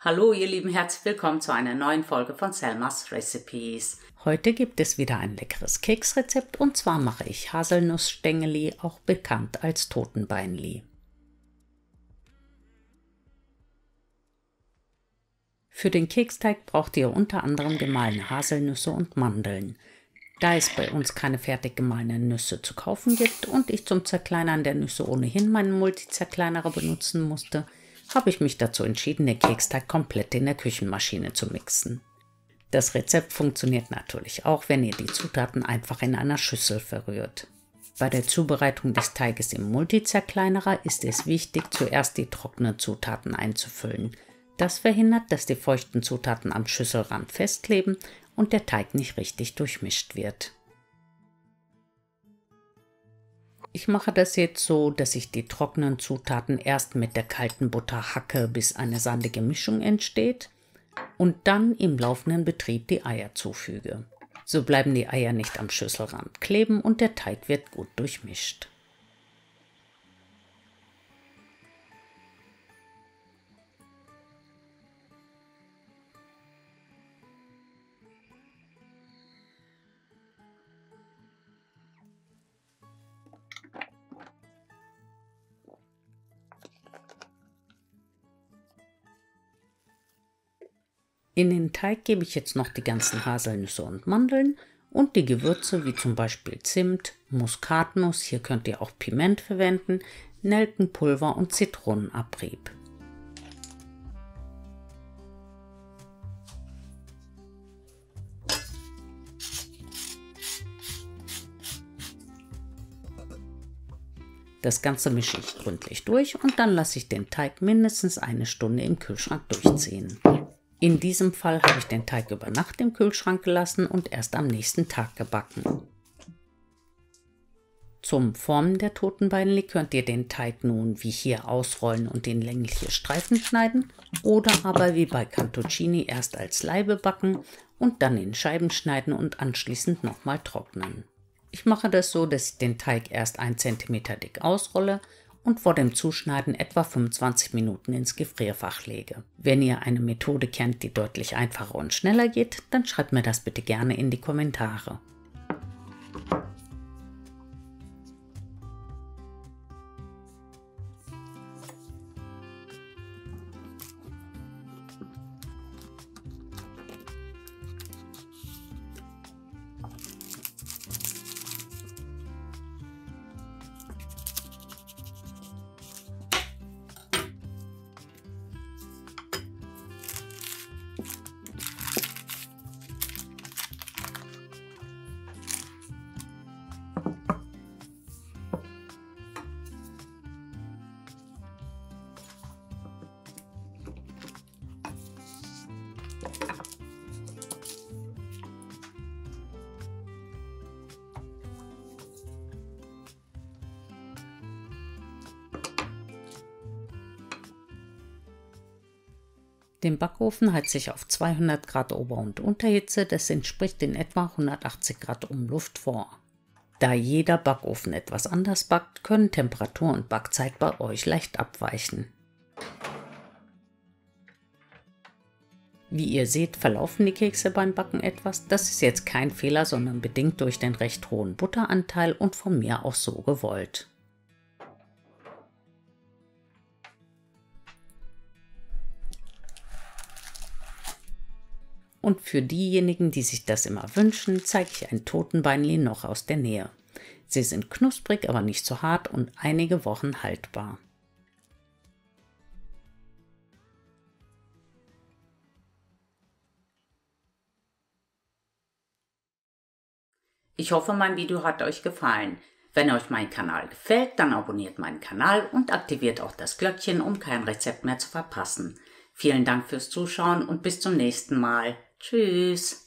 Hallo ihr Lieben, herzlich willkommen zu einer neuen Folge von Selmas Recipes. Heute gibt es wieder ein leckeres Keksrezept und zwar mache ich Haselnussstängeli, auch bekannt als Totenbeinli. Für den Keksteig braucht ihr unter anderem gemahlene Haselnüsse und Mandeln. Da es bei uns keine fertig gemahlenen Nüsse zu kaufen gibt und ich zum Zerkleinern der Nüsse ohnehin meinen Multizerkleinerer benutzen musste, habe ich mich dazu entschieden, den Keksteig komplett in der Küchenmaschine zu mixen. Das Rezept funktioniert natürlich auch, wenn ihr die Zutaten einfach in einer Schüssel verrührt. Bei der Zubereitung des Teiges im Multizerkleinerer ist es wichtig, zuerst die trockenen Zutaten einzufüllen. Das verhindert, dass die feuchten Zutaten am Schüsselrand festkleben und der Teig nicht richtig durchmischt wird. Ich mache das jetzt so, dass ich die trockenen Zutaten erst mit der kalten Butter hacke, bis eine sandige Mischung entsteht und dann im laufenden Betrieb die Eier zufüge. So bleiben die Eier nicht am Schüsselrand kleben und der Teig wird gut durchmischt. In den Teig gebe ich jetzt noch die ganzen Haselnüsse und Mandeln und die Gewürze wie zum Beispiel Zimt, Muskatnuss, hier könnt ihr auch Piment verwenden, Nelkenpulver und Zitronenabrieb. Das Ganze mische ich gründlich durch und dann lasse ich den Teig mindestens eine Stunde im Kühlschrank durchziehen. In diesem Fall habe ich den Teig über Nacht im Kühlschrank gelassen und erst am nächsten Tag gebacken. Zum Formen der Totenbeinli könnt ihr den Teig nun wie hier ausrollen und in längliche Streifen schneiden oder aber wie bei Cantuccini erst als Laibe backen und dann in Scheiben schneiden und anschließend nochmal trocknen. Ich mache das so, dass ich den Teig erst 1 cm dick ausrolle und vor dem Zuschneiden etwa 25 Minuten ins Gefrierfach lege. Wenn ihr eine Methode kennt, die deutlich einfacher und schneller geht, dann schreibt mir das bitte gerne in die Kommentare. Den Backofen heize ich auf 200 Grad Ober- und Unterhitze, das entspricht in etwa 180 Grad Umluft vor. Da jeder Backofen etwas anders backt, können Temperatur und Backzeit bei euch leicht abweichen. Wie ihr seht, verlaufen die Kekse beim Backen etwas. Das ist jetzt kein Fehler, sondern bedingt durch den recht hohen Butteranteil und von mir auch so gewollt. Und für diejenigen, die sich das immer wünschen, zeige ich ein Totenbeinli noch aus der Nähe. Sie sind knusprig, aber nicht zu hart und einige Wochen haltbar. Ich hoffe, mein Video hat euch gefallen. Wenn euch mein Kanal gefällt, dann abonniert meinen Kanal und aktiviert auch das Glöckchen, um kein Rezept mehr zu verpassen. Vielen Dank fürs Zuschauen und bis zum nächsten Mal. Tschüss!